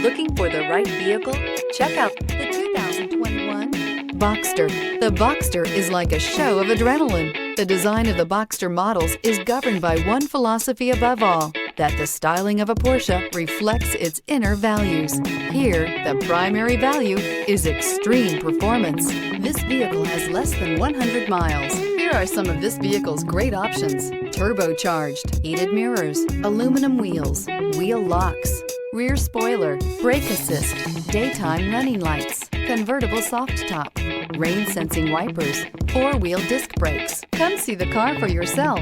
Looking for the right vehicle? Check out the 2021 Boxster. The Boxster is like a show of adrenaline. The design of the Boxster models is governed by one philosophy above all, that the styling of a Porsche reflects its inner values. Here, the primary value is extreme performance. This vehicle has less than 100 miles. Here are some of this vehicle's great options: turbocharged, heated mirrors, aluminum wheels, wheel locks, rear spoiler, brake assist, daytime running lights, convertible soft top, rain sensing wipers, four-wheel disc brakes. Come see the car for yourself.